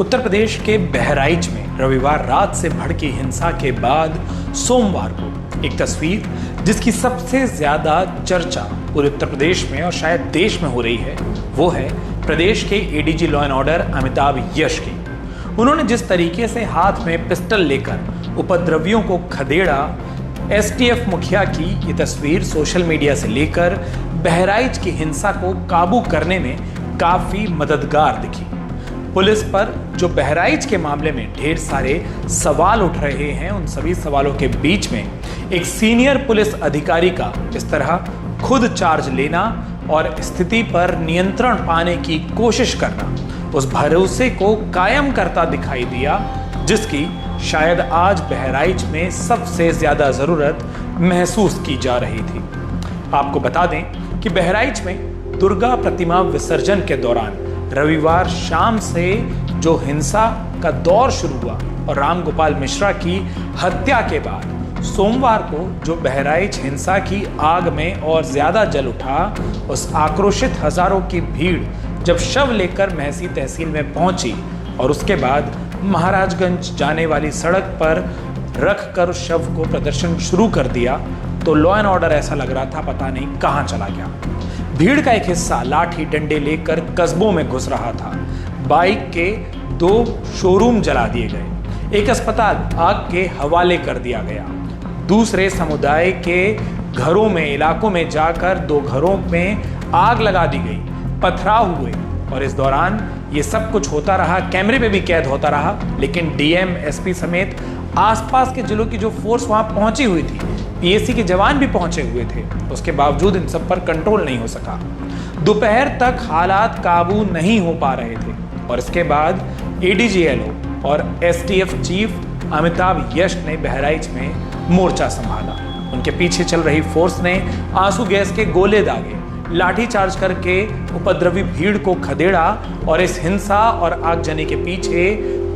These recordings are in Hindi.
उत्तर प्रदेश के बहराइच में रविवार रात से भड़की हिंसा के बाद सोमवार को एक तस्वीर जिसकी सबसे ज्यादा चर्चा पूरे उत्तर प्रदेश में और शायद देश में हो रही है, वो है प्रदेश के ADG law and order Amitabh Yash की। उन्होंने जिस तरीके से हाथ में पिस्टल लेकर उपद्रवियों को खदेड़ा, एसटीएफ मुखिया की ये तस्वीर सोशल मीडिया से लेकर बहराइच की हिंसा को काबू करने में काफी मददगार दिखी। पुलिस पर जो बहराइच के मामले में ढेर सारे सवाल उठ रहे हैं, उन सभी सवालों के बीच में एक सीनियर पुलिस अधिकारी का इस तरह खुद चार्ज लेना और स्थिति पर नियंत्रण पाने की कोशिश करना उस भरोसे को कायम करता दिखाई दिया जिसकी शायद आज बहराइच में सबसे ज्यादा जरूरत महसूस की जा रही थी। आपको बता दें कि बहराइच में दुर्गा प्रतिमा विसर्जन के दौरान रविवार शाम से जो हिंसा का दौर शुरू हुआ और रामगोपाल मिश्रा की हत्या के बाद सोमवार को जो बहराइच हिंसा की आग में और ज्यादा जल उठा, उस आक्रोशित हजारों की भीड़ जब शव लेकर महसी तहसील में पहुंची और उसके बाद महाराजगंज जाने वाली सड़क पर रख कर शव को प्रदर्शन शुरू कर दिया, तो लॉ एंड ऑर्डर ऐसा लग रहा था पता नहीं कहां चला गया। भीड़ का एक हिस्सा लाठी डंडे लेकर कस्बों में घुस रहा था। बाइक के 2 शोरूम जला दिए गए, एक अस्पताल आग के हवाले कर दिया गया, दूसरे समुदाय के घरों में इलाकों में जाकर 2 घरों में आग लगा दी गई, पथराव हुए। और इस दौरान ये सब कुछ होता रहा, कैमरे पे भी कैद होता रहा, लेकिन डीएम, एसपी समेत आसपास के जिलों की जो फोर्स वहां पहुंची हुई थी, पीएसी के जवान भी पहुंचे हुए थे, उसके बावजूद इन सब पर कंट्रोल नहीं हो सका। दोपहर तक हालात काबू नहीं हो पा रहे थे और इसके बाद एडीजीएलओ और एसटीएफ चीफ अमिताभ यश ने बहराइच में मोर्चा संभाला। उनके पीछे चल रही फोर्स ने आंसू गैस के गोले दागे, लाठीचार्ज करके उपद्रवी भीड़ को खदेड़ा और इस हिंसा और आगजनी के पीछे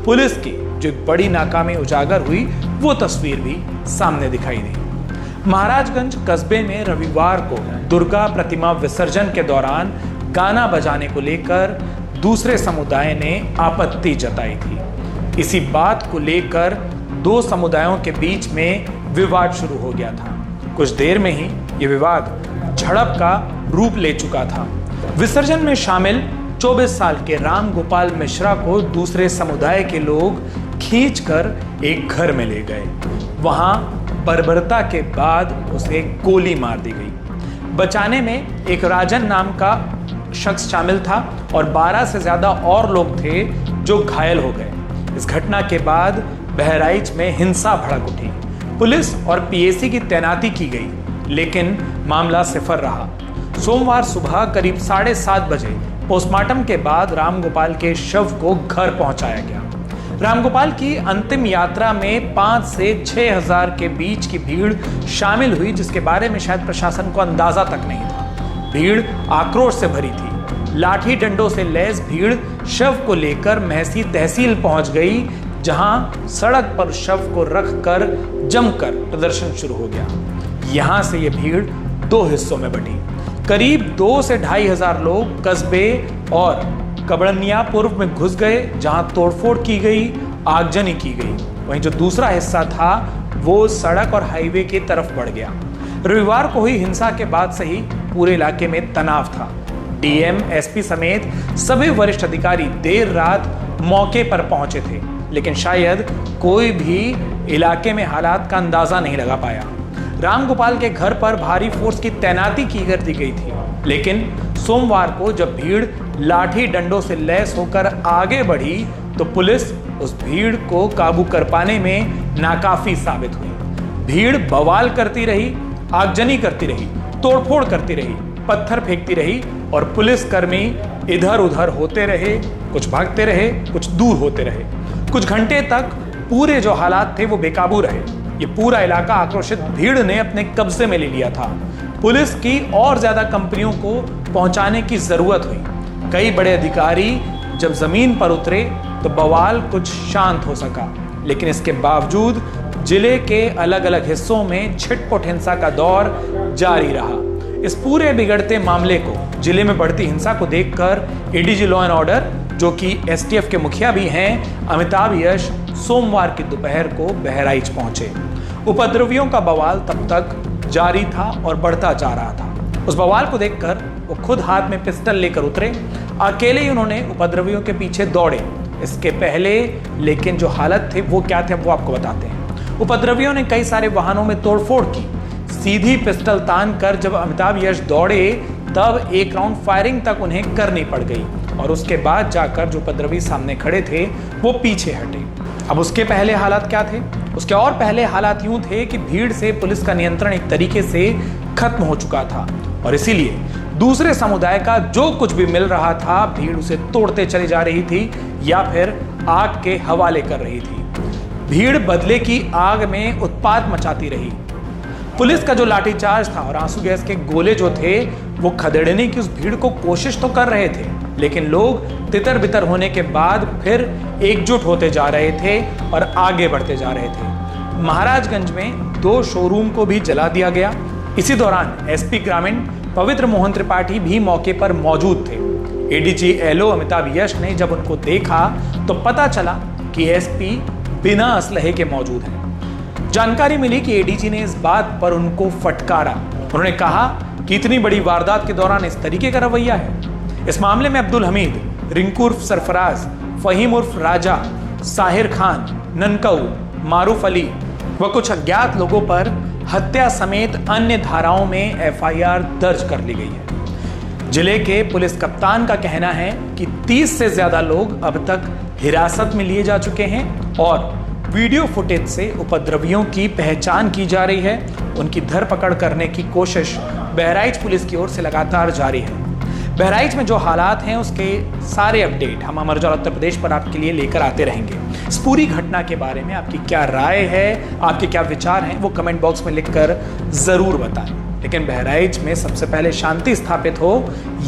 पुलिस की जो एक बड़ी नाकामी उजागर हुई, वो तस्वीर भी सामने दिखाई दी। महाराजगंज कस्बे में रविवार को दुर्गा प्रतिमा विसर्जन के दौरान गाना बजाने को लेकर दूसरे समुदाय ने आपत्ति जताई थी। इसी बात को लेकर 2 समुदायों के बीच में विवाद शुरू हो गया था। कुछ देर में ही ये विवाद झड़प का रूप ले चुका था। विसर्जन में शामिल 24 साल के रामगोपाल मिश्रा को दूसरे समुदाय के लोग खींचकर एक घर में ले गए। वहां बर्बरता के बाद उसे गोली मार दी गई। बचाने में एक राजन नाम का शख्स शामिल था और 12 से ज्यादा और लोग थे जो घायल हो गए। इस घटना के बाद बहराइच में हिंसा भड़क उठी। पुलिस और पीएसी की तैनाती की गई, लेकिन मामला सिफर रहा। सोमवार सुबह करीब 7:30 बजे पोस्टमार्टम के बाद रामगोपाल के शव को घर पहुंचाया गया। रामगोपाल की अंतिम यात्रा में 5 से 6 हजार के बीच की भीड़ शामिल हुई, जिसके बारे में शायद प्रशासन को अंदाजा तक नहीं था। भीड़ आक्रोश से भरी थी। लाठी डंडों से लैस भीड़ शव को लेकर महसी तहसील पहुंच गई, जहां सड़क पर शव को रखकर जमकर प्रदर्शन शुरू हो गया। यहां से यह भीड़ 2 हिस्सों में बटी। करीब 2 से 2.5 हजार लोग कस्बे और कबड़निया पूर्व में घुस गए, जहां तोड़फोड़ की गई, आगजनी की गई। वहीं जो दूसरा हिस्सा था वो सड़क और हाईवे की तरफ बढ़ गया। रविवार को हुई हिंसा के बाद से ही पूरे इलाके में तनाव था। डीएम, एसपी समेत सभी वरिष्ठ अधिकारी देर रात मौके पर पहुंचे थे, लेकिन शायद कोई भी इलाके में हालात का अंदाजा नहीं लगा पाया। रामगोपाल के घर पर भारी फोर्स की तैनाती की कर दी गई थी, लेकिन सोमवार को जब भीड़ लाठी डंडों से लैस होकर आगे बढ़ी तो पुलिस उस भीड़ को काबू कर पाने में नाकाफी साबित हुई। भीड़ बवाल करती रही, आगजनी करती रही, तोड़फोड़ करती रही, पत्थर फेंकती रही और पुलिसकर्मी इधर उधर होते रहे, कुछ भागते रहे, कुछ दूर होते रहे। कुछ घंटे तक पूरे जो हालात थे वो बेकाबू रहे। ये पूरा इलाका आक्रोशित भीड़ ने अपने कब्जे में ले लिया था। पुलिस की और ज्यादा कंपनियों को पहुंचाने की जरूरत हुई। कई बड़े अधिकारी जब जमीन पर उतरे तो बवाल कुछ शांत हो सका, लेकिन इसके बावजूद जिले के अलग अलग हिस्सों में छिटपुट हिंसा का दौर जारी रहा। इस पूरे बिगड़ते मामले को, जिले में बढ़ती हिंसा को देखकर एडीजी लॉ एंड ऑर्डर जो कि एसटीएफ के मुखिया भी हैं, अमिताभ यश सोमवार की दोपहर को बहराइच पहुंचे। उपद्रवियों का बवाल तब तक जारी था और बढ़ता जा रहा था। उस बवाल को देखकर वो खुद हाथ में पिस्टल लेकर उतरे। अकेले ही उन्होंने उपद्रवियों के पीछे दौड़े। इसके पहले लेकिन जो हालत थी वो क्या थे वो आपको बताते हैं। उपद्रवियों ने कई सारे वाहनों में तोड़फोड़ की। सीधी पिस्टल तान कर जब अमिताभ यश दौड़े तब एक राउंड फायरिंग तक उन्हें करनी पड़ गई और उसके बाद जाकर जो उपद्रवी सामने खड़े थे वो पीछे हटे। अब उसके पहले हालात क्या थे? उसके और पहले हालात यूं थे कि भीड़ से पुलिस का नियंत्रण एक तरीके से खत्म हो चुका था और इसीलिए दूसरे समुदाय का जो कुछ भी मिल रहा था भीड़ उसे तोड़ते चली जा रही थी या फिर आग के हवाले कर रही थी। भीड़ बदले की आग में उत्पात मचाती रही। पुलिस का जो लाठीचार्ज था और आंसू गैस के गोले जो थे वो खदेड़ने की उस भीड़ को कोशिश तो कर रहे थे, लेकिन लोग तितर बितर होने के बाद फिर एकजुट होते जा रहे थे और आगे बढ़ते जा रहे थे। महाराजगंज में 2 शोरूम को भी जला दिया गया। इसी दौरान एसपी ग्रामीण पवित्र मोहन त्रिपाठी भी मौके पर मौजूद थे। एडीजी एलओ अमिताभ यश ने जब उनको देखा तो पता चला कि एसपी बिना असलहे के मौजूद हैं। जानकारी मिली कि एडीजी ने इस बात पर उनको फटकारा। उन्होंने कहा कि इतनी बड़ी वारदात के दौरान इस तरीके का रवैया है। इस मामले में अब्दुल हमीद, रिंकू उर्फ सरफराज, फहीम उर्फ राजा, साहिर खान, ननकऊ, मारूफ अली व कुछ अज्ञात लोगों पर हत्या समेत अन्य धाराओं में एफआईआर दर्ज कर ली गई है। जिले के पुलिस कप्तान का कहना है कि 30 से ज्यादा लोग अब तक हिरासत में लिए जा चुके हैं और वीडियो फुटेज से उपद्रवियों की पहचान की जा रही है। उनकी धरपकड़ करने की कोशिश बहराइच पुलिस की ओर से लगातार जारी है। बहराइच में जो हालात हैं उसके सारे अपडेट हम अमर उजाला उत्तर प्रदेश पर आपके लिए लेकर आते रहेंगे। इस पूरी घटना के बारे में आपकी क्या राय है, आपके क्या विचार हैं, वो कमेंट बॉक्स में लिखकर जरूर बताएं। लेकिन बहराइच में सबसे पहले शांति स्थापित हो,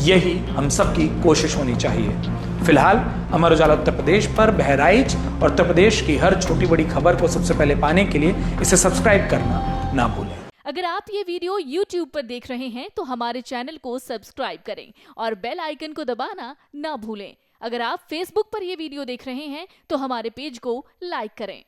यही हम सबकी कोशिश होनी चाहिए। फिलहाल अमर उजाला उत्तर प्रदेश पर बहराइच और उत्तर प्रदेश की हर छोटी बड़ी खबर को सबसे पहले पाने के लिए इसे सब्सक्राइब करना ना भूलें। अगर आप ये वीडियो YouTube पर देख रहे हैं तो हमारे चैनल को सब्सक्राइब करें और बेल आइकन को दबाना ना भूलें। अगर आप Facebook पर ये वीडियो देख रहे हैं तो हमारे पेज को लाइक करें।